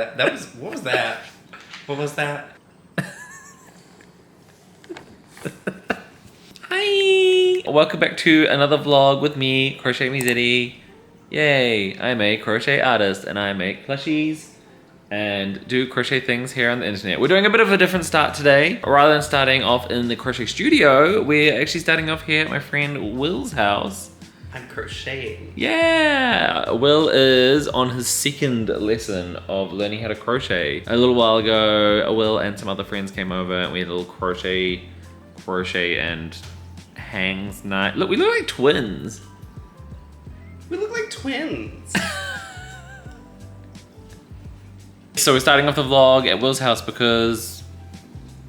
that was, what was that? What was that? Hi! Welcome back to another vlog with me, Crochet Me Zaddy. Yay! I'm a crochet artist and I make plushies and do crochet things here on the internet. We're doing a bit of a different start today. Rather than starting off in the crochet studio, we're actually starting off here at my friend Will's house. I'm crocheting. Yeah! Will is on his second lesson of learning how to crochet. A little while ago, Will and some other friends came over and we had a little crochet and hangs night. Look, we look like twins. We look like twins. So we're starting off the vlog at Will's house because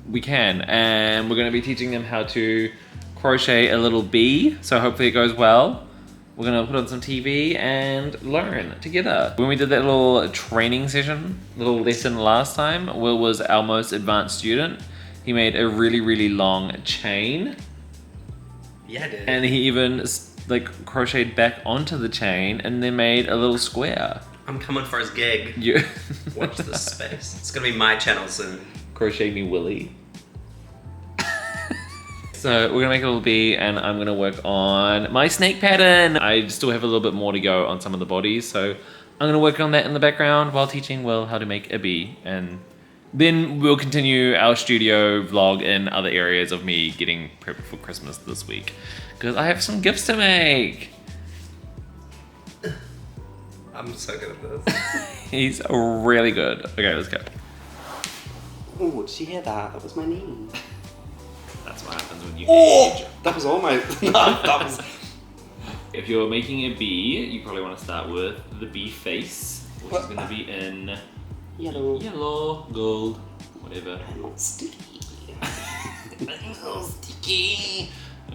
we can, and we're gonna be teaching them how to crochet a little bee, so hopefully it goes well. We're gonna put on some TV and learn together. When we did that little training session, little lesson last time, Will was our most advanced student. He made a really, really long chain. Yeah, I did. And he even like crocheted back onto the chain and then made a little square. I'm coming for his gig. You Watch this space. It's gonna be my channel soon. Crochet Me Willy. So we're gonna make a little bee and I'm gonna work on my snake pattern. I still have a little bit more to go on some of the bodies, so I'm gonna work on that in the background while teaching Will how to make a bee, and then we'll continue our studio vlog in other areas of me getting prepped for Christmas this week, because I have some gifts to make. I'm so good at this. He's really good. Okay, let's go. Oh, did you hear that? That was my knee. That's what happens when you age. That was all my... that was... If you're making a bee, you probably want to start with the bee face, which is going to be in yellow, gold, whatever. I'm all sticky. I'm all sticky.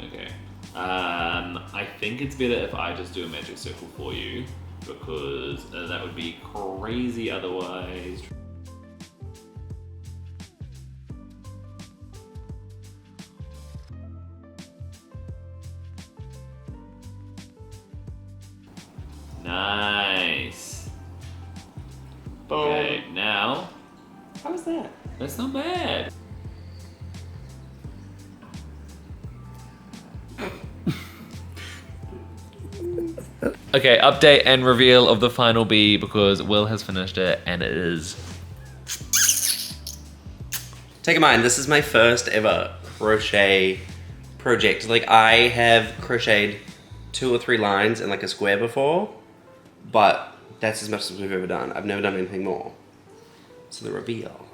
Okay. I think it's better if I just do a magic circle for you, because that would be crazy otherwise. Nice. Okay, now. How was that? That's not bad. Okay, update and reveal of the final bee, because Will has finished it and it is... Take in mind, this is my first ever crochet project. Like, I have crocheted 2 or 3 lines in like a square before, but that's as much as we've ever done. I've never done anything more. So the reveal.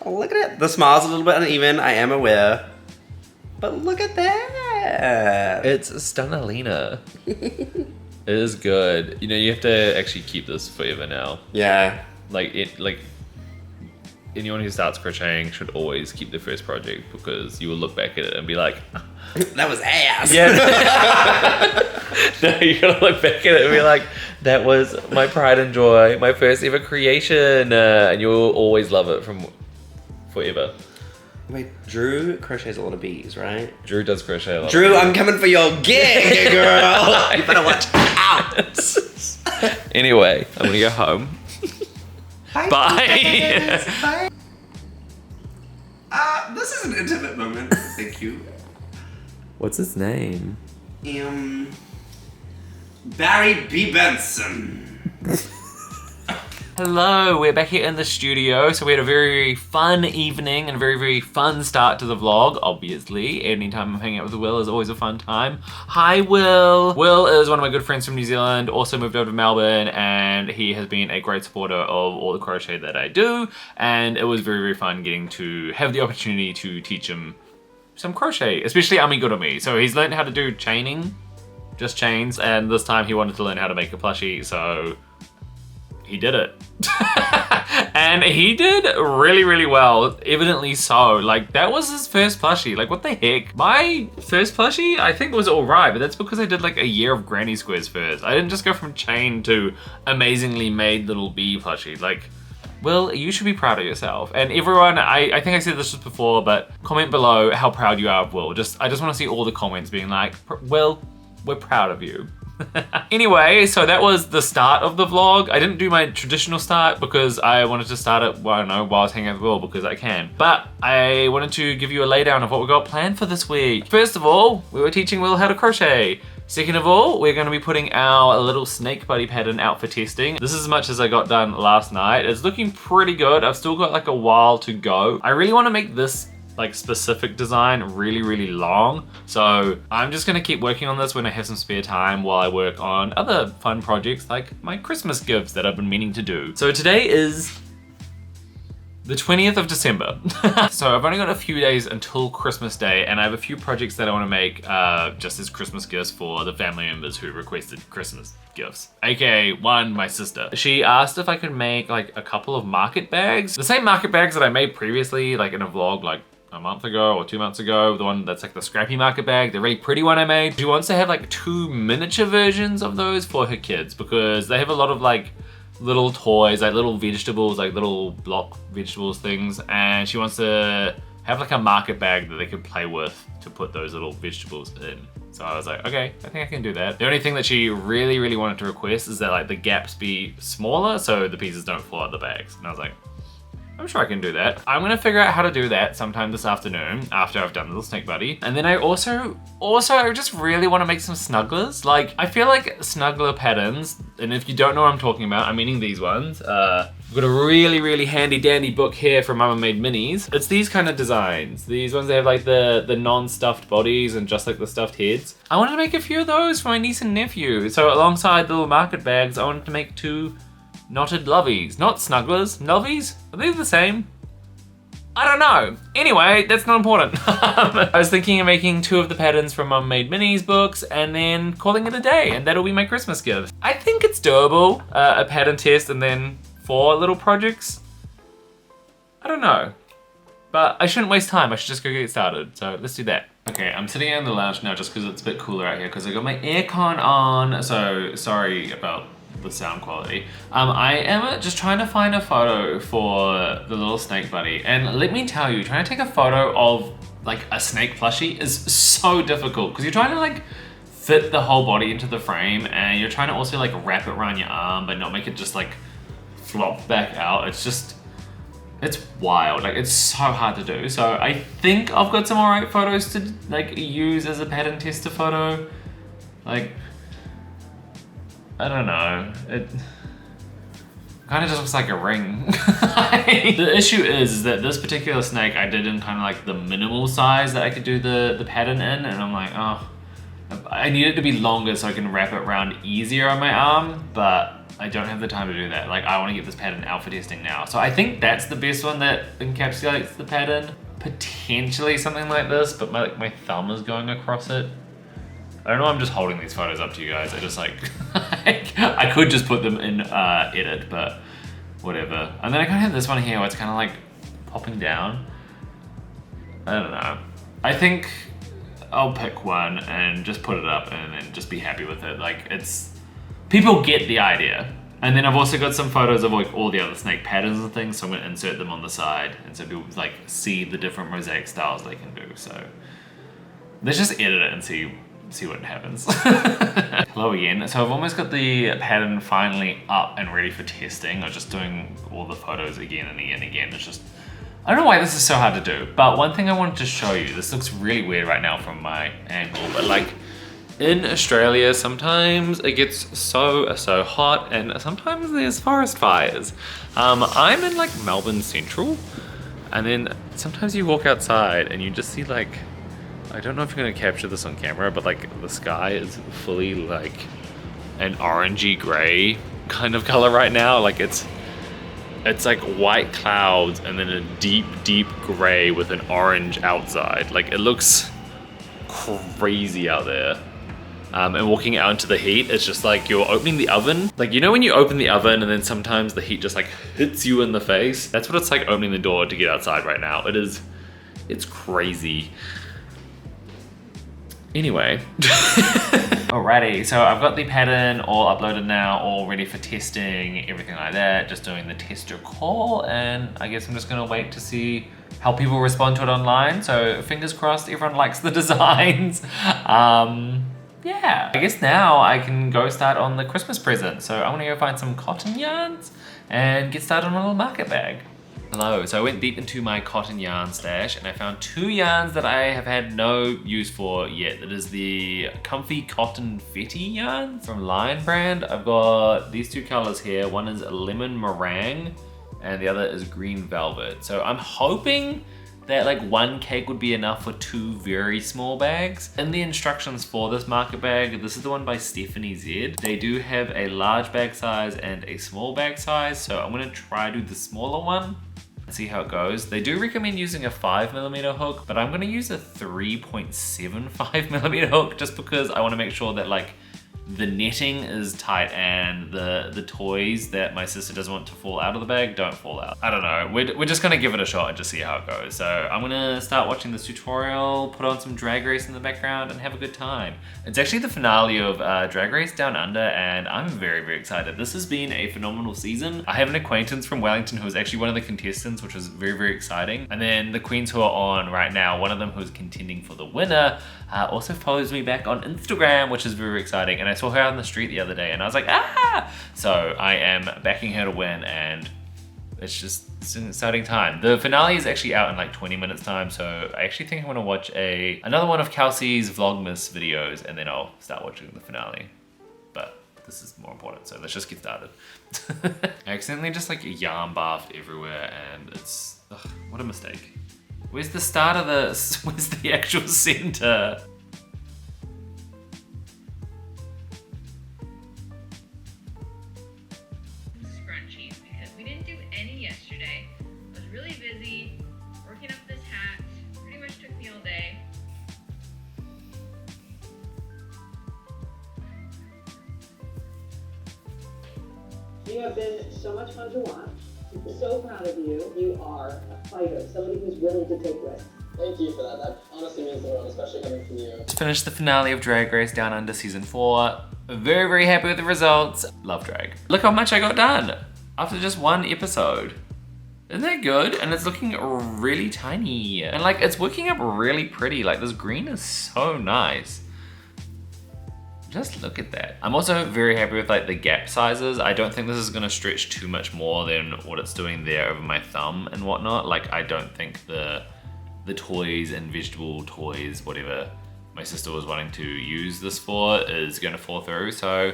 Oh, look at it. The smile's a little bit uneven, I am aware. But look at that. It's Stunalina. It is good. You know, you have to actually keep this forever now. Yeah. Like anyone who starts crocheting should always keep their first project, because you will look back at it and be like, that was ass. yeah. No, you gotta look back at it and be like, that was my pride and joy, my first ever creation, and you will always love it from forever. Wait, Drew crochets a lot of bees, right? Drew does crochet a lot. Drew, I'm coming for your gig, girl. You better watch out. Anyway, I'm gonna go home. Bye. Bye. Bye. This is an intimate moment. Thank you. What's his name? Barry B. Benson. Hello, we're back here in the studio. So we had a very fun evening and a very, very fun start to the vlog, obviously. Anytime I'm hanging out with Will is always a fun time. Hi, Will. Will is one of my good friends from New Zealand, also moved over to Melbourne, and he has been a great supporter of all the crochet that I do. And it was very, very fun getting to have the opportunity to teach him some crochet, especially amigurumi. So he's learned how to do chaining, just chains, and this time he wanted to learn how to make a plushie, so he did it. And he did really, really well, evidently so. Like, that was his first plushie. Like, what the heck? My first plushie, I think, was alright, but that's because I did like a year of granny squares first. I didn't just go from chain to amazingly made little bee plushie. Like, Will, you should be proud of yourself. And everyone, I think I said this just before, but comment below how proud you are of Will. I just want to see all the comments being like, Will, we're proud of you. Anyway, so that was the start of the vlog. I didn't do my traditional start because I wanted to start it, well, I don't know, while I was hanging out with Will because I can. But I wanted to give you a laydown of what we got planned for this week. First of all, we were teaching Will how to crochet. Second of all, we're going to be putting our little snake buddy pattern out for testing. This is as much as I got done last night. It's looking pretty good. I've still got like a while to go. I really want to make this like specific design really long, so I'm just gonna keep working on this when I have some spare time while I work on other fun projects like my Christmas gifts that I've been meaning to do. So today is the 20th of December. So I've only got a few days until Christmas Day, and I have a few projects that I want to make just as Christmas gifts for the family members who requested Christmas gifts. AKA one, my sister. She asked if I could make like a couple of market bags. The same market bags that I made previously, like in a vlog like a month ago or 2 months ago, the one that's like the scrappy market bag, the really pretty one I made. She wants to have like 2 miniature versions of those for her kids because they have a lot of like little toys, like little vegetables, like little block vegetables things, and she wants to have like a market bag that they could play with to put those little vegetables in. So I was like, okay, I think I can do that. The only thing that she really wanted to request is that like the gaps be smaller so the pieces don't fall out the bags. And I was like, I'm sure I can do that. I'm gonna figure out how to do that sometime this afternoon after I've done the little snake buddy. And then I also I just really want to make some snugglers. Like, I feel like snuggler patterns, and if you don't know what I'm talking about, I'm meaning these ones. I've got a really handy dandy book here from Mama Made Minis. It's these kind of designs. These ones that have like the non-stuffed bodies and just like the stuffed heads. I wanted to make a few of those for my niece and nephew. So alongside the little market bags, I wanted to make 2 knotted lovies. Not snugglers, lovies? Are they the same? I don't know. Anyway, that's not important. I was thinking of making 2 of the patterns from Mum Made Minis books and then calling it a day, and that'll be my Christmas gift. I think it's doable, a pattern test and then 4 little projects. I don't know. But I shouldn't waste time, I should just go get started. So let's do that. Okay, I'm sitting in the lounge now just because it's a bit cooler out here because I got my aircon on, so sorry about the sound quality. I am just trying to find a photo for the little snake buddy, and let me tell you, trying to take a photo of like a snake plushie is so difficult because you're trying to like fit the whole body into the frame, and you're trying to also like wrap it around your arm but not make it just like flop back out. It's wild, like it's so hard to do. So I think I've got some alright photos to like use as a pattern tester photo. Like, I don't know, it kind of just looks like a ring. The issue is that this particular snake I did in kind of like the minimal size that I could do the pattern in, and I'm like, oh, I need it to be longer so I can wrap it around easier on my arm, but I don't have the time to do that. Like, I want to get this pattern out for testing now. So I think that's the best one that encapsulates the pattern. Potentially something like this, but my thumb is going across it. I don't know, I'm just holding these photos up to you guys. I just like, I could just put them in edit, but whatever. And then I kind of have this one here where it's kind of like popping down. I don't know. I think I'll pick one and just put it up and then just be happy with it. Like, people get the idea. And then I've also got some photos of like all the other snake patterns and things, so I'm gonna insert them on the side. And so people like see the different mosaic styles they can do. So let's just edit it and see what happens. Hello again. So I've almost got the pattern finally up and ready for testing. I was just doing all the photos again and again and again. It's just, I don't know why this is so hard to do, but one thing I wanted to show you, this looks really weird right now from my angle, but like in Australia, sometimes it gets so hot and sometimes there's forest fires. I'm in like Melbourne Central, and then sometimes you walk outside and you just see like, I don't know if you're gonna capture this on camera, but like the sky is fully like an orangey gray kind of color right now. Like it's like white clouds and then a deep gray with an orange outside. Like it looks crazy out there. And walking out into the heat, it's just like you're opening the oven. Like, you know when you open the oven and then sometimes the heat just like hits you in the face? That's what it's like opening the door to get outside right now. It's crazy. Anyway. Alrighty, so I've got the pattern all uploaded now, all ready for testing, everything like that. Just doing the tester call, and I guess I'm just gonna wait to see how people respond to it online. So fingers crossed everyone likes the designs. yeah, I guess now I can go start on the Christmas present. So I'm gonna go find some cotton yarns and get started on a little market bag. Hello, so I went deep into my cotton yarn stash and I found 2 yarns that I have had no use for yet. That is the Comfy Cotton Fetty yarn from Lion brand. I've got these 2 colors here. One is lemon meringue and the other is green velvet. So I'm hoping that like 1 cake would be enough for 2 very small bags. In the instructions for this market bag, this is the one by Stephanie Z. They do have a large bag size and a small bag size. So I'm gonna try to do the smaller one. See how it goes. They do recommend using a 5mm hook, but I'm gonna use a 3.75mm hook just because I wanna make sure that like the netting is tight and the toys that my sister doesn't want to fall out of the bag don't fall out. I don't know, we're just gonna give it a shot and just see how it goes. So I'm gonna start watching this tutorial, put on some Drag Race in the background and have a good time. It's actually the finale of Drag Race Down Under and I'm very, very excited. This has been a phenomenal season. I have an acquaintance from Wellington who is actually one of the contestants, which was very, very exciting. And then the queens who are on right now, one of them who's contending for the winner, also follows me back on Instagram, which is very exciting. And I saw her out on the street the other day and I was like, ah! So I am backing her to win and it's an exciting time. The finale is actually out in like 20 minutes time, so I actually think I'm gonna watch another one of Kelsey's Vlogmas videos and then I'll start watching the finale. But this is more important, so let's just get started. I accidentally just like yarn bathed everywhere and it's, ugh, what a mistake. Where's the start of this? Where's the actual center? Scrunchies because we didn't do any yesterday. I was really busy working up this hat. Pretty much took me all day. You have been so much fun to watch. I'm so proud of you. You are a fighter, somebody who's willing to take risks. Thank you for that. That honestly means the world, especially coming from you. Just finished the finale of Drag Race Down Under season 4. Very, very happy with the results. Love drag. Look how much I got done after just 1 episode. Isn't that good? And it's looking really tiny. And like, it's working up really pretty. Like this green is so nice. Just look at that. I'm also very happy with like the gap sizes. I don't think this is gonna stretch too much more than what it's doing there over my thumb and whatnot. Like I don't think the toys and vegetable toys, whatever my sister was wanting to use this for, is gonna fall through. So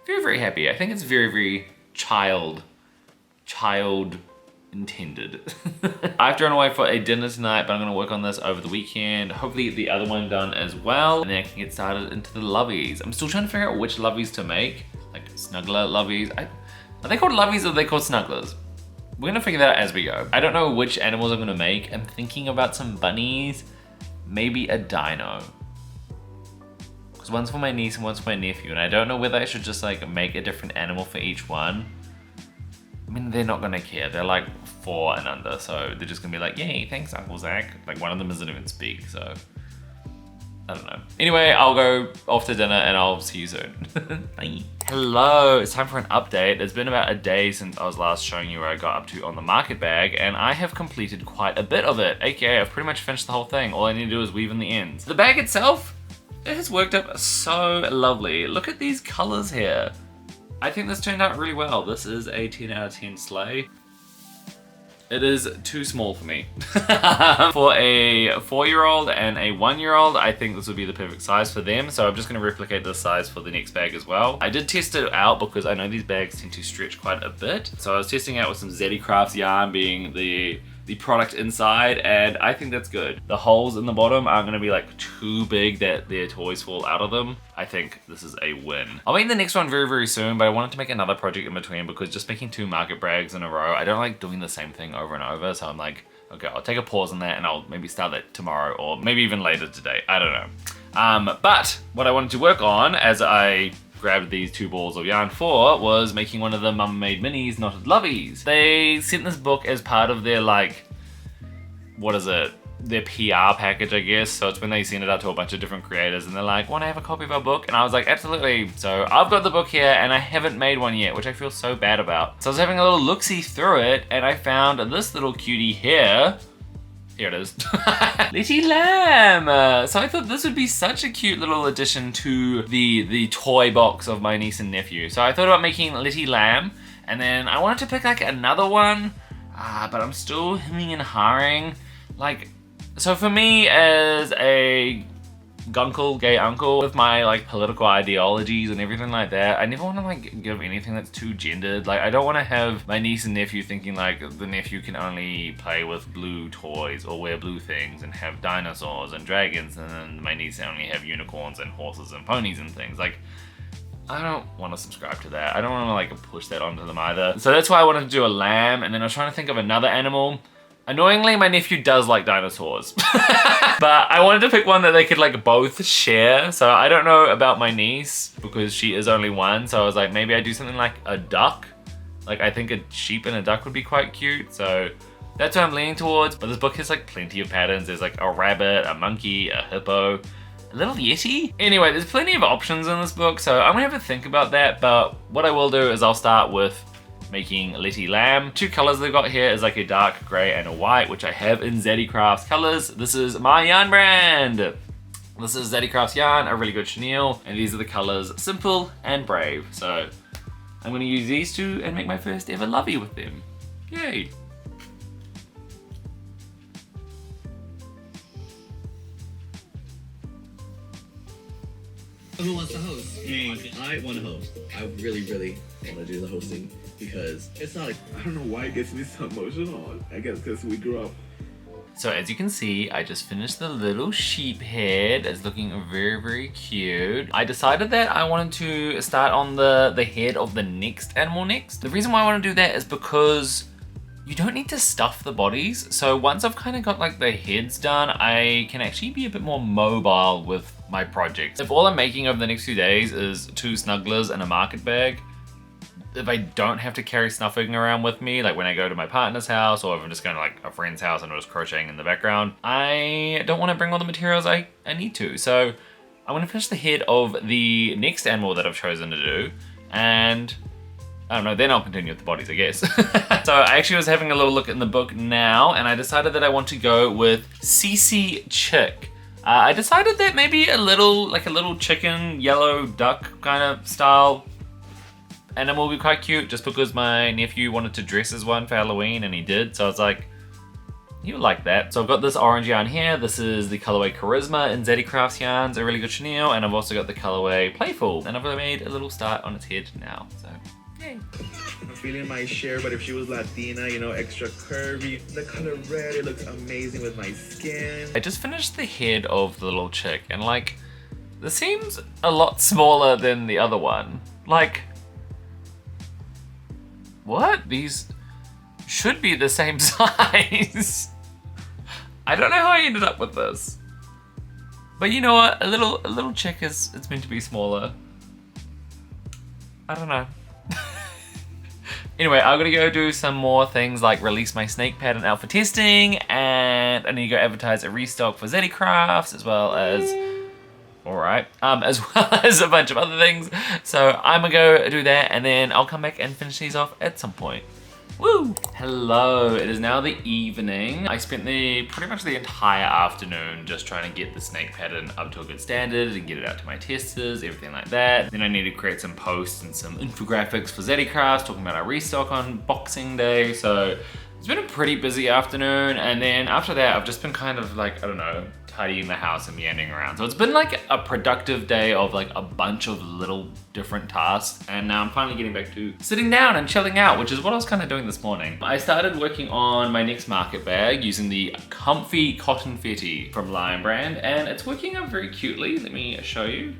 very, very happy. I think it's very, very child intended. I've drawn away for a dinner tonight, but I'm gonna work on this over the weekend. Hopefully get the other one done as well. And then I can get started into the loveys. I'm still trying to figure out which loveys to make. Like snuggler loveys. Are they called loveys or are they called snugglers? We're gonna figure that out as we go. I don't know which animals I'm gonna make. I'm thinking about some bunnies, maybe a dino. Because one's for my niece and one's for my nephew. And I don't know whether I should just like make a different animal for each one. I mean, they're not gonna care. They're like 4 and under, so they're just gonna be like, yay, thanks, Uncle Zach. Like one of them doesn't even speak, so I don't know. Anyway, I'll go off to dinner and I'll see you soon. Bye. Hello, it's time for an update. It's been about a day since I was last showing you where I got up to on the market bag, and I have completed quite a bit of it. AKA, I've pretty much finished the whole thing. All I need to do is weave in the ends. The bag itself, it has worked up so lovely. Look at these colors here. I think this turned out really well. This is a 10 out of 10 sleigh. It is too small for me. For a 4-year-old and a 1-year-old, I think this would be the perfect size for them. So I'm just gonna replicate this size for the next bag as well. I did test it out because I know these bags tend to stretch quite a bit. So I was testing out with some Zaddycrafts yarn being the product inside, and I think that's good. The holes in the bottom aren't gonna be like too big that their toys fall out of them. I think this is a win. I'll make the next one very, very soon, but I wanted to make another project in between because just making 2 market bags in a row, I don't like doing the same thing over and over. So I'm like, okay, I'll take a pause on that and I'll maybe start that tomorrow or maybe even later today. I don't know. But what I wanted to work on as I grabbed these 2 balls of yarn for was making one of the Mama Made Minis Knotted Loveys. They sent this book as part of their like, what is it? Their PR package, I guess. So it's when they send it out to a bunch of different creators and they're like, want to have a copy of our book? And I was like, absolutely. So I've got the book here and I haven't made one yet, which I feel so bad about. So I was having a little look-see through it and I found this little cutie here Here it is. Letty Lamb! So I thought this would be such a cute little addition to the toy box of my niece and nephew. So I thought about making Letty Lamb, and then I wanted to pick like another one, but I'm still hemming and hawing. Like, so for me as a gay uncle with my like political ideologies and everything like that, I never want to like give anything that's too gendered. Like, I don't want to have my niece and nephew thinking like the nephew can only play with blue toys or wear blue things and have dinosaurs and dragons, and then my niece only have unicorns and horses and ponies and things. Like, I don't want to subscribe to that. I don't want to like push that onto them either. So that's why I wanted to do a lamb, and then I was trying to think of another animal. Annoyingly, my nephew does like dinosaurs. But I wanted to pick one that they could like both share. So I don't know about my niece because she is only one. So I was like, maybe I do something like a duck. Like, I think a sheep and a duck would be quite cute. So that's what I'm leaning towards. But this book has like plenty of patterns. There's like a rabbit, a monkey, a hippo, a little yeti. Anyway, there's plenty of options in this book. So I'm gonna have to think about that. But what I will do is I'll start with making Letty Lamb. Two colors they've got here is like a dark gray and a white, which I have in Zaddycrafts colors. This is my yarn brand. This is Zaddycrafts yarn, a really good chenille, and these are the colors Simple and Brave. So I'm gonna use these two and make my first ever lovey with them. Yay. Who wants to host? Me. I want to host. I really want to do the hosting because it's not. I don't know why it gets me so emotional. I guess because we grew up. So as you can see, I just finished the little sheep head. It's looking very cute. I decided that I wanted to start on the head of the next animal next. The reason why I want to do that is because you don't need to stuff the bodies. So once I've kind of got like the heads done, I can actually be a bit more mobile with my projects. If all I'm making over the next few days is 2 snugglers and a market bag, if I don't have to carry stuffing around with me, like when I go to my partner's house or if I'm just going to like a friend's house and I'm just crocheting in the background, I don't want to bring all the materials I need to. So I want to finish the head of the next animal that I've chosen to do, and I don't know, then I'll continue with the bodies, I guess. So I actually was having a little look in the book now, and I decided that I want to go with Cece Chick. I decided that maybe a little chicken, yellow duck kind of style animal would be quite cute, just because my nephew wanted to dress as one for Halloween, and he did. So I was like, he would like that. So I've got this orange yarn here. This is the colorway Charisma in Zaddycrafts yarns, a really good chenille, and I've also got the colorway Playful, and I've made a little start on its head now. So yay. I'm feeling my share, but if she was Latina, you know, extra curvy, the color red, it looks amazing with my skin. I just finished the head of the little chick, and like, this seems a lot smaller than the other one. Like, what? These should be the same size. I don't know how I ended up with this. But you know what? A little chick it's meant to be smaller. I don't know. Anyway, I'm gonna go do some more things like release my snake pattern out for testing, and I need to go advertise a restock for Zaddycrafts, as well as a bunch of other things. So I'm gonna go do that, and then I'll come back and finish these off at some point. Woo! Hello, it is now the evening. I spent pretty much the entire afternoon just trying to get the snake pattern up to a good standard and get it out to my testers, everything like that. Then I need to create some posts and some infographics for Zaddycrafts, talking about our restock on Boxing Day. So it's been a pretty busy afternoon, and then after that I've just been kind of like, I don't know, tidying the house and meandering around. So it's been like a productive day of like a bunch of little different tasks, and now I'm finally getting back to sitting down and chilling out, which is what I was kind of doing this morning. I started working on my next market bag using the Comfy Cotton Fetty from Lion Brand, and it's working out very cutely. Let me show you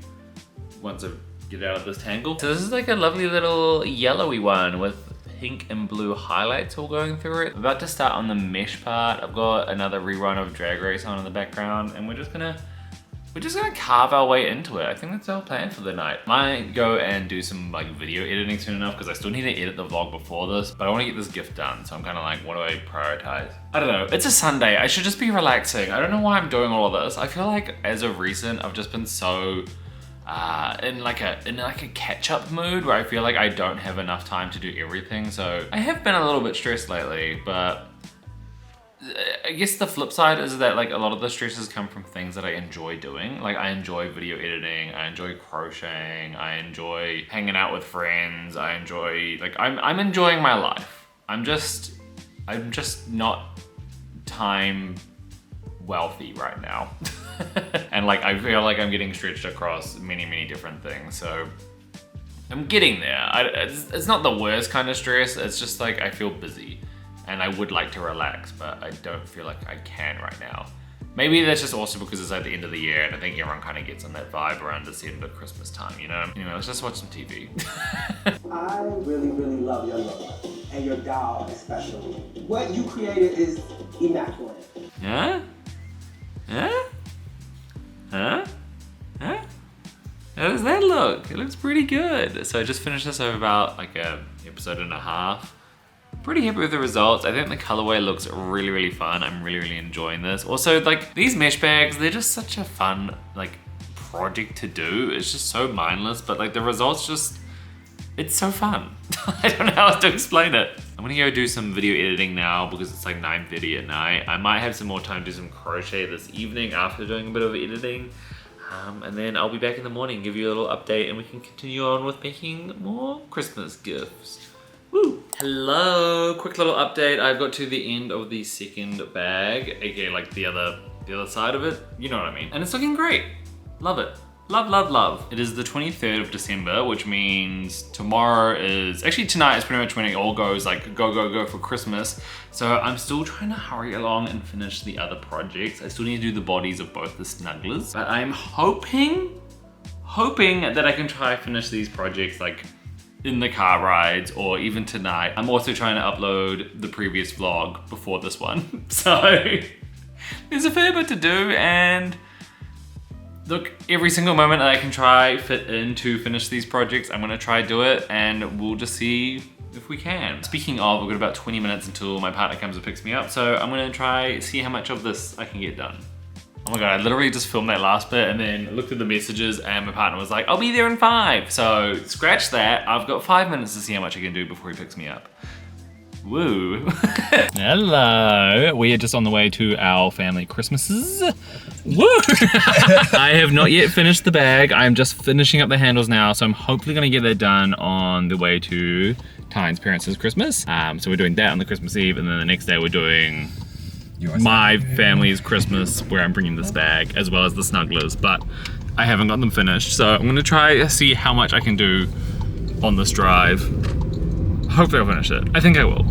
once I get out of this tangle. So this is like a lovely little yellowy one with pink and blue highlights all going through it. I'm about to start on the mesh part. I've got another rerun of Drag Race on in the background, and we're just gonna carve our way into it. I think that's our plan for the night. Might go and do some like video editing soon enough, because I still need to edit the vlog before this, but I want to get this gift done. So I'm kind of like, what do I prioritize? I don't know. It's a Sunday. I should just be relaxing. I don't know why I'm doing all of this. I feel like as of recent, I've just been so in like a catch-up mood where I feel like I don't have enough time to do everything. So I have been a little bit stressed lately, but I guess the flip side is that like a lot of the stresses come from things that I enjoy doing. Like I enjoy video editing, I enjoy crocheting, I enjoy hanging out with friends, I enjoy, like I'm enjoying my life. I'm just not time wealthy right now. And like I feel like I'm getting stretched across many different things. So I'm getting there. It's not the worst kind of stress, it's just like I feel busy. And I would like to relax, but I don't feel like I can right now. Maybe that's just also because it's at the end of the year and I think everyone kind of gets on that vibe around the end of Christmas time, you know? Anyway, let's just watch some TV. I really love your look, and your doll especially. What you created is immaculate. Huh? Huh? Huh? Huh? How does that look? It looks pretty good. So I just finished this over about like a episode and a half. Pretty happy with the results. I think the colorway looks really fun. I'm really enjoying this. Also, like these mesh bags, they're just such a fun like project to do. It's just so mindless, but like the results just, it's so fun. I don't know how else to explain it. I'm gonna go do some video editing now because it's like 9:30 at night. I might have some more time to do some crochet this evening after doing a bit of editing. And then I'll be back in the morning, give you a little update, and we can continue on with making more Christmas gifts. Woo! Hello, quick little update. I've got to the end of the second bag, aka like the other side of it. You know what I mean. And it's looking great. Love it. Love. It is the 23rd of December, which means tomorrow is, actually tonight is pretty much when it all goes like go for Christmas. So I'm still trying to hurry along and finish the other projects. I still need to do the bodies of both the snugglers, but I'm hoping that I can try finish these projects like in the car rides or even tonight. I'm also trying to upload the previous vlog before this one. So there's a fair bit to do, and look, every single moment that I can try fit in to finish these projects, I'm gonna try do it, and we'll just see if we can. Speaking of, we've got about 20 minutes until my partner comes and picks me up, so I'm gonna try see how much of this I can get done. Oh my god, I literally just filmed that last bit and then looked at the messages and my partner was like, I'll be there in 5. So scratch that, I've got 5 minutes to see how much I can do before he picks me up. Woo. Hello, we are just on the way to our family Christmases. Woo! I have not yet finished the bag. I'm just finishing up the handles now, so I'm hopefully gonna get that done on the way to Tyne's parents' Christmas. So we're doing that on the Christmas Eve, and then the next day we're doing my family's Christmas, where I'm bringing this bag, as well as the snugglers, but I haven't got them finished. So I'm gonna try to see how much I can do on this drive. Hopefully I'll finish it. I think I will.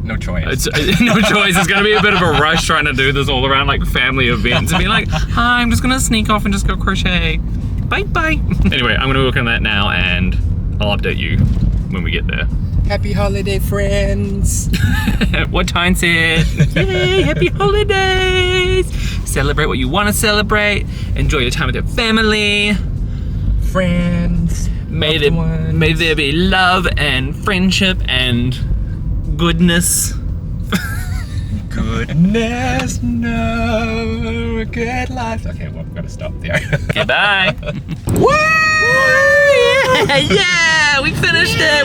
No choice. No choice. It's gonna be a bit of a rush trying to do this all around like family events and be like, hi, I'm just gonna sneak off and just go crochet. Bye. Anyway, I'm gonna work on that now and I'll update you when we get there. Happy holiday, friends. What Tyne said. Yay, happy holidays. Celebrate what you want to celebrate. Enjoy your time with your family. Friends. May there be love and friendship and goodness. Goodness, no, good life. Okay, well, I've got to stop there. Okay, bye. Woo! Yeah, we finished it.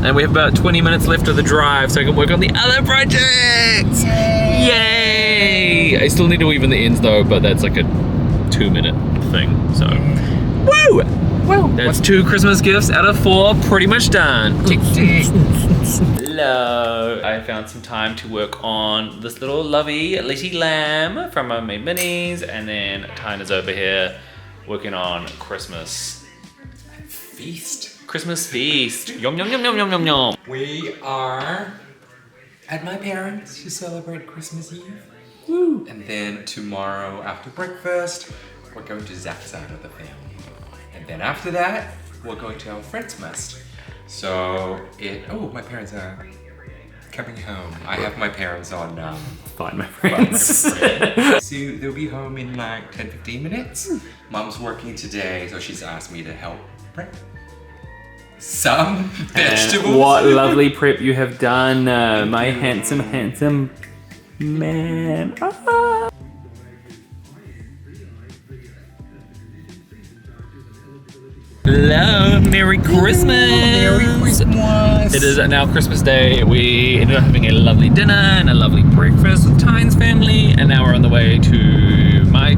And we have about 20 minutes left of the drive so I can work on the other projects. Yay! I still need to weave in the ends though, but that's like a 2-minute thing, so. Woo! Well, that's 2 Christmas gifts out of 4 pretty much done. Tick, tick. Hello. I found some time to work on this little lovey Letty lamb from my Made Minis, and then Tyne is over here working on Christmas feast. Christmas feast. Yum, yum, yum, yum, yum, yum, yum. We are at my parents' to celebrate Christmas Eve. Woo! And then tomorrow after breakfast, we're going to Zach's side of the family. And then after that, we're going to our friend's nest. So my parents are coming home. I have my parents on Find My Friends. So they'll be home in like 10-15 minutes. Mom's working today, so she's asked me to help prep some vegetables. And what lovely prep you have done, my handsome man. Ah. Hello, Merry Christmas! Merry Christmas! It is now Christmas Day. We ended up having a lovely dinner and a lovely breakfast with Tyne's family, and now we're on the way to my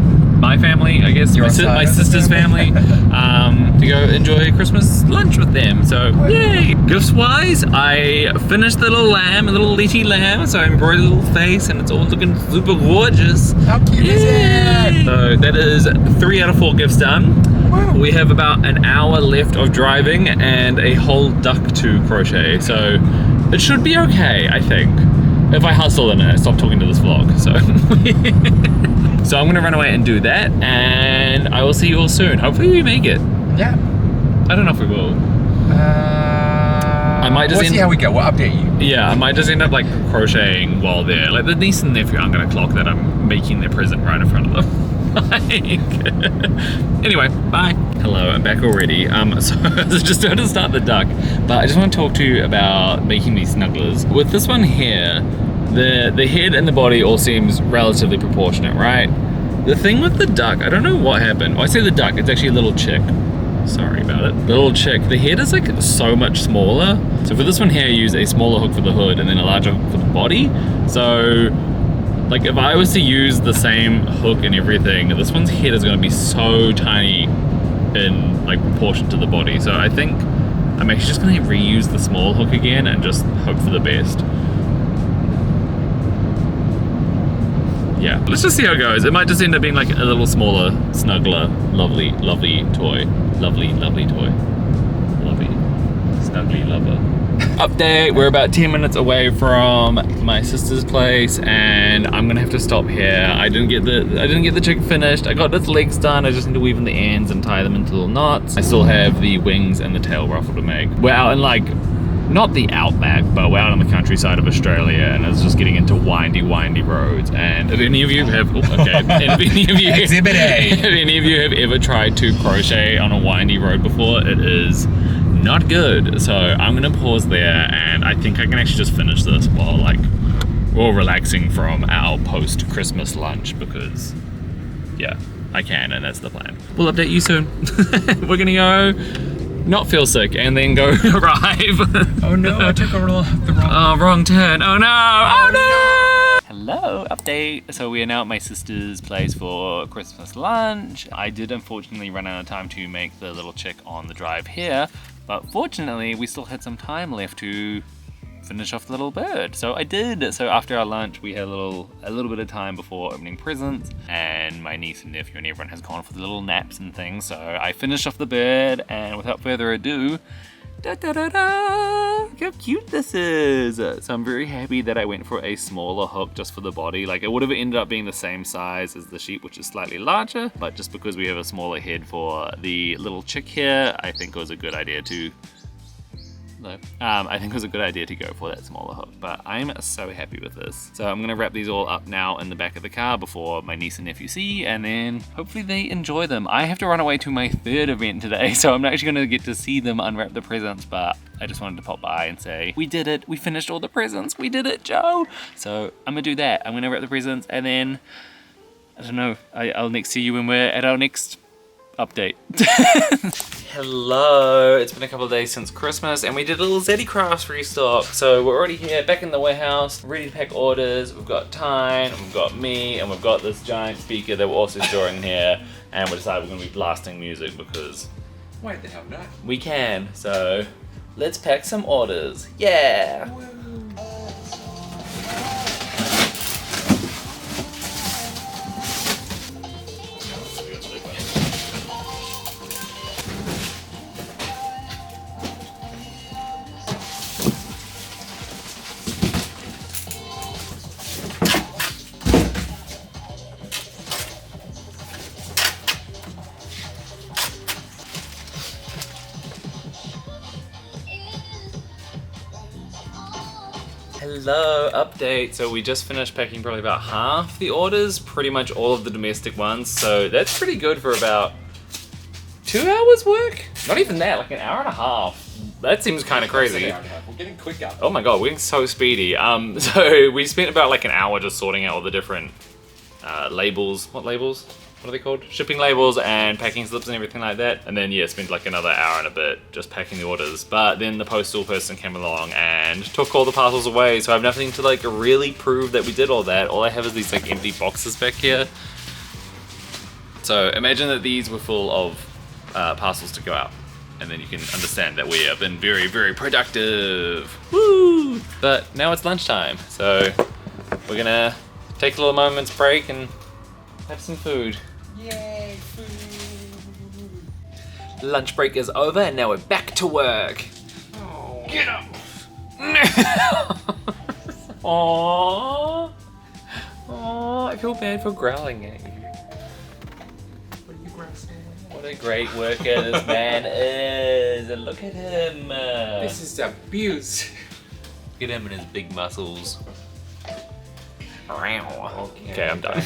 family, I guess, my sister's family, to go enjoy Christmas lunch with them. So, yay! Gifts-wise, I finished the little lamb, a little litty lamb, so I embroidered a little face, and it's all looking super gorgeous. How cute is it? So that is 3 out of 4 gifts done. Wow. We have about an hour left of driving and a whole duck to crochet, so it should be okay, I think. If I hustle and I stop talking to this vlog, so. So I'm gonna run away and do that, and I will see you all soon. Hopefully we make it. Yeah. I don't know if we will. I might just we'll see how we go. We'll update you. Yeah, I might just end up like crocheting while there. Like the niece and nephew aren't gonna clock that I'm making their present right in front of them. Anyway, bye. Hello, I'm back already. So I was just about to start the duck, but I just want to talk to you about making these snugglers. With this one here, the head and the body all seems relatively proportionate, right? The thing with the duck, I don't know what happened. Well, I say the duck, it's actually a little chick. Sorry about it. The little chick, the head is like so much smaller. So for this one here, I use a smaller hook for the hood and then a larger hook for the body. So like if I was to use the same hook and everything, this one's head is gonna be so tiny in like proportion to the body. So I think I'm actually just gonna reuse the small hook again and just hope for the best. Yeah, let's just see how it goes. It might just end up being like a little smaller, snuggler, lovely, lovely toy. Lovely, lovely toy. Lovely, snuggly lover. Update, we're about 10 minutes away from my sister's place and I'm gonna have to stop here. I didn't get the chick finished. I got its legs done. I just need to weave in the ends and tie them into little knots. I still have the wings and the tail ruffle to make. We're out in like, not the outback, but we're out on the countryside of Australia and it's just getting into windy roads. And if any of you have, and if any of you, Exhibit A. if any of you have ever tried to crochet on a windy road before, it is not good. So I'm gonna pause there and I think I can actually just finish this while like we're relaxing from our post-Christmas lunch because yeah, I can and that's the plan. We'll update you soon. We're gonna go not feel sick and then go arrive. Oh no, I took the wrong turn. Oh no, oh no! Hello, update. So we are now at my sister's place for Christmas lunch. I did unfortunately run out of time to make the little chick on the drive here, but fortunately we still had some time left to finish off the little bird. So I did. So after our lunch we had a little bit of time before opening presents and my niece and nephew and everyone has gone for the little naps and things. So I finished off the bird and without further ado, look how cute this is. So I'm very happy that I went for a smaller hook just for the body. Like it would have ended up being the same size as the sheep, which is slightly larger, but just because we have a smaller head for the little chick here, I think it was a good idea to go for that smaller hook, but I'm so happy with this. So I'm gonna wrap these all up now in the back of the car before my niece and nephew see, and then hopefully they enjoy them. I have to run away to my 3rd event today, so I'm not actually gonna get to see them unwrap the presents, but I just wanted to pop by and say, we did it, we finished all the presents, we did it, Joe. So I'm gonna do that. I'm gonna wrap the presents and then, I don't know, I'll next see you when we're at our next update. Hello, it's been a couple of days since Christmas and we did a little Zaddycrafts restock. So we're already here, back in the warehouse, ready to pack orders. We've got Tyne, we've got me, and we've got this giant speaker that we're also storing here. And we decided we're gonna be blasting music because Why the hell not? we can. So let's pack some orders. Yeah! Hello, update. So we just finished packing probably about half the orders, pretty much all of the domestic ones. So that's pretty good for about 2 hours work? Not even that, like an hour and a half. That seems kind of crazy. We're getting quicker. Oh my god, we're getting so speedy. So we spent about like an hour just sorting out all the different labels. What labels? what are they called? Shipping labels and packing slips and everything like that. And then yeah, spent like another hour and a bit just packing the orders. But then the postal person came along and took all the parcels away. So I have nothing to like really prove that we did all that. All I have is these like empty boxes back here. So imagine that these were full of parcels to go out. And then you can understand that we have been very, very productive. Woo! But now it's lunchtime. So we're gonna take a little moment's break and have some food. Yay, food! Lunch break is over and now we're back to work. Oh. Get up! Aww. Aww, I feel bad for growling at you. What are you growling? What a great worker this man is. And look at him. This is abuse. Look at him and his big muscles. Okay, I'm done.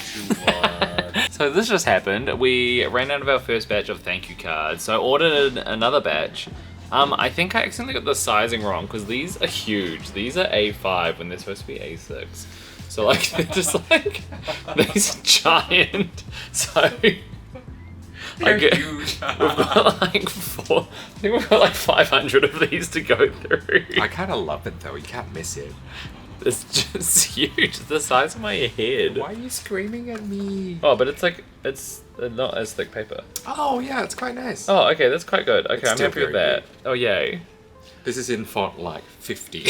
So this just happened. We ran out of our first batch of thank you cards, so I ordered another batch. I think I accidentally got the sizing wrong because these are huge. These are A5 when they're supposed to be A6. So like they're just like these giant. So we've got like I think we've got like 500 of these to go through. I kind of love it though. You can't miss it. It's just huge. It's the size of my head. Why are you screaming at me? Oh, but it's like, it's not as thick paper. Oh yeah, it's quite nice. Oh, okay, that's quite good. Okay, It's I'm still happy with very that. Oh, yay. This is in font like 50.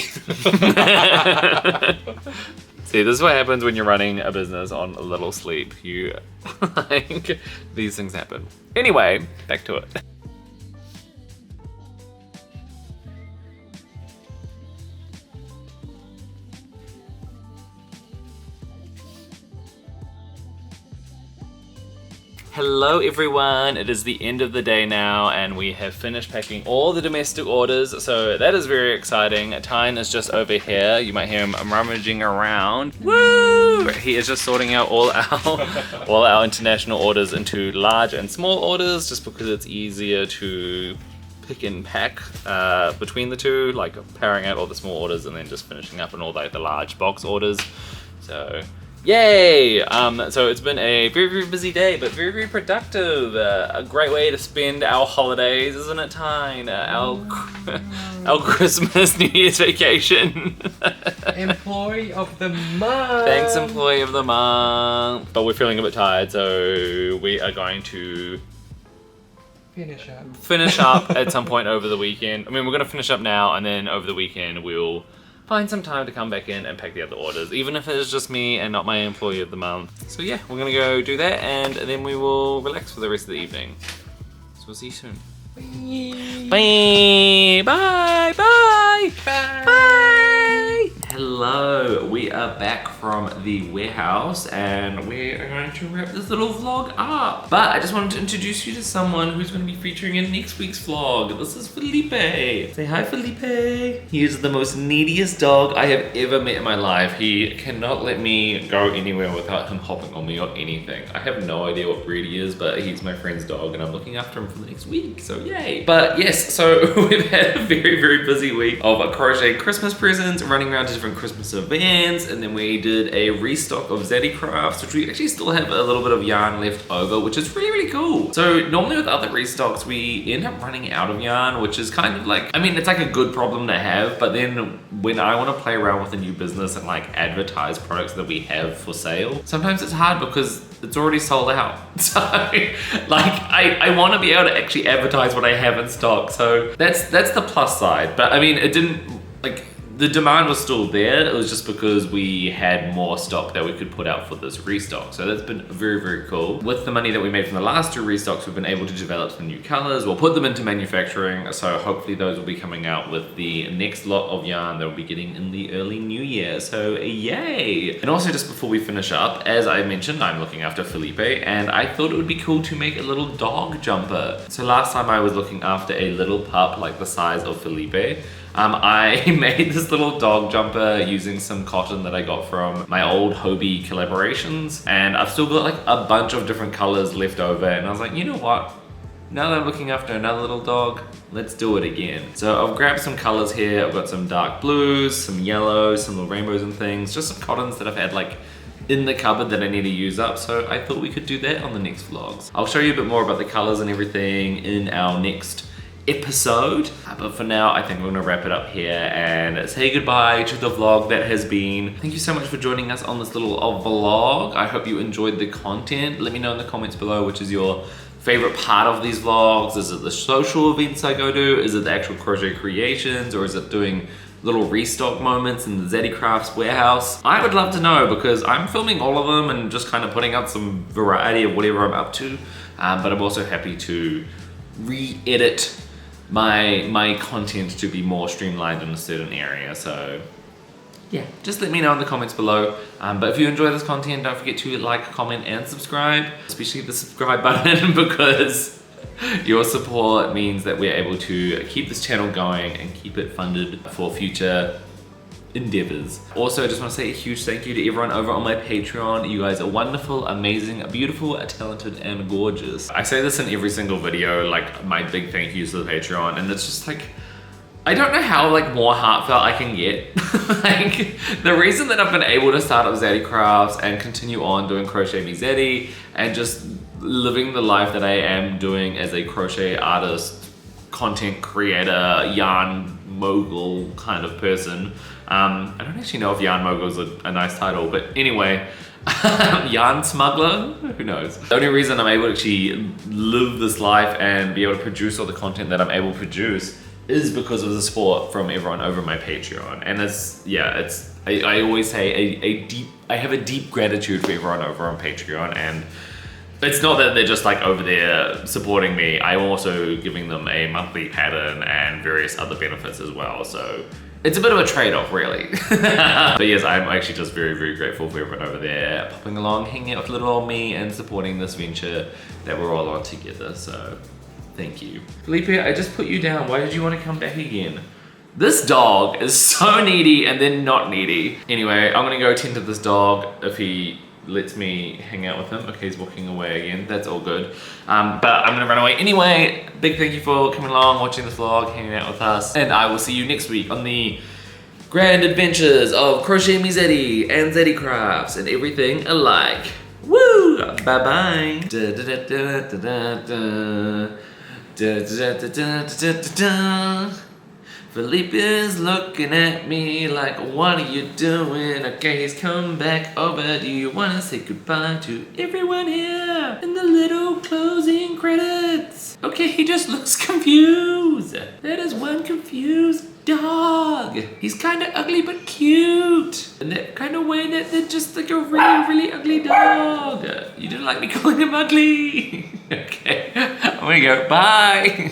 See, this is what happens when you're running a business on a little sleep. You, like, these things happen. Anyway, back to it. Hello everyone, it is the end of the day now and we have finished packing all the domestic orders, so that is very exciting. Tyne is just over here, you might hear him rummaging around. Woo! He is just sorting out all our international orders into large and small orders just because it's easier to pick and pack between the two, like powering out all the small orders and then just finishing up on all the large box orders. So yay! So it's been a very, very busy day, but very, very productive. A great way to spend our holidays, isn't it, Tyne? Our Christmas, New Year's vacation. Employee of the month. Thanks, employee of the month. But we're feeling a bit tired, so we are going to finish up at some point over the weekend. I mean, we're going to finish up now, and then over the weekend we'll find some time to come back in and pack the other orders, even if it is just me and not my employee of the month. So yeah, we're gonna go do that and then we will relax for the rest of the evening. So we'll see you soon. Bye. Bye. Bye. Bye. Bye. Hello, we are back from the warehouse and we are going to wrap this little vlog up. But I just wanted to introduce you to someone who's going to be featuring in next week's vlog. This is Felipe. Say hi, Felipe. He is the most neediest dog I have ever met in my life. He cannot let me go anywhere without him hopping on me or anything. I have no idea what breed he is, but he's my friend's dog and I'm looking after him for the next week, so yay. But yes, so we've had a very, very busy week of crochet Christmas presents, running around to different Christmas events, and then we did a restock of Zaddycrafts, which we actually still have a little bit of yarn left over, which is really, really cool. So normally with other restocks, we end up running out of yarn, which is kind of like, I mean, it's like a good problem to have, but then when I want to play around with a new business and like advertise products that we have for sale, sometimes it's hard because it's already sold out. So like I want to be able to actually advertise what I have in stock. So that's the plus side. But I mean, it didn't, like, the demand was still there. It was just because we had more stock that we could put out for this restock. So that's been very, very cool. With the money that we made from the last two restocks, we've been able to develop some new colors. We'll put them into manufacturing. So hopefully those will be coming out with the next lot of yarn that we'll be getting in the early new year. So yay. And also just before we finish up, as I mentioned, I'm looking after Felipe and I thought it would be cool to make a little dog jumper. So last time I was looking after a little pup like the size of Felipe. I made this little dog jumper using some cotton that I got from my old Hobie collaborations, and I've still got like a bunch of different colors left over, and I was like, you know what? Now that I'm looking after another little dog, let's do it again. So I've grabbed some colors here. I've got some dark blues, some yellows, some little rainbows and things, just some cottons that I've had like in the cupboard that I need to use up, so I thought we could do that on the next vlogs. I'll show you a bit more about the colors and everything in our next episode, but for now I think we're gonna wrap it up here and say goodbye to the vlog that has been. Thank you so much for joining us on this little vlog. I hope you enjoyed the content. Let me know in the comments below which is your favorite part of these vlogs. Is it the social events I go to? Is it the actual crochet creations? Or is it doing little restock moments in the Zaddycrafts warehouse? I would love to know because I'm filming all of them and just kind of putting out some variety of whatever I'm up to, but I'm also happy to re-edit my content to be more streamlined in a certain area. So yeah, just let me know in the comments below. But if you enjoy this content, don't forget to like, comment, and subscribe, especially the subscribe button because your support means that we're able to keep this channel going and keep it funded for future endeavors. Also, I just want to say a huge thank you to everyone over on my Patreon. You guys are wonderful, amazing, beautiful, talented, and gorgeous. I say this in every single video, like my big thank yous to the Patreon, and it's just like, I don't know how like more heartfelt I can get. Like the reason that I've been able to start up Zaddycrafts and continue on doing Crochet Me Zaddy and just living the life that I am doing as a crochet artist, content creator, yarn mogul kind of person. I don't actually know if yarn mogul is a nice title, but anyway, yarn smuggler, who knows? The only reason I'm able to actually live this life and be able to produce all the content that I'm able to produce is because of the support from everyone over my Patreon. And I always say I have a deep gratitude for everyone over on Patreon, and it's not that they're just like over there supporting me. I'm also giving them a monthly pattern and various other benefits as well. So it's a bit of a trade-off, really. But yes, I'm actually just very, very grateful for everyone over there popping along, hanging out with little old me and supporting this venture that we're all on together. So thank you. Felipe, I just put you down. Why did you want to come back again? This dog is so needy and then not needy. Anyway, I'm gonna go tend to this dog if he lets me hang out with him. Okay, he's walking away again. That's all good. But I'm gonna run away anyway. Big thank you for coming along, watching this vlog, hanging out with us. And I will see you next week on the grand adventures of Crochet Me Zaddy and Zaddycrafts and everything alike. Woo! Bye-bye. Felipe is looking at me like, what are you doing? Okay, he's come back over. Do you want to say goodbye to everyone here in the little closing credits? Okay, he just looks confused. That is one confused dog. He's kind of ugly but cute. In that kind of way that they're just like a really, really ugly dog. You didn't like me calling him ugly. Okay, I'm gonna go. Bye.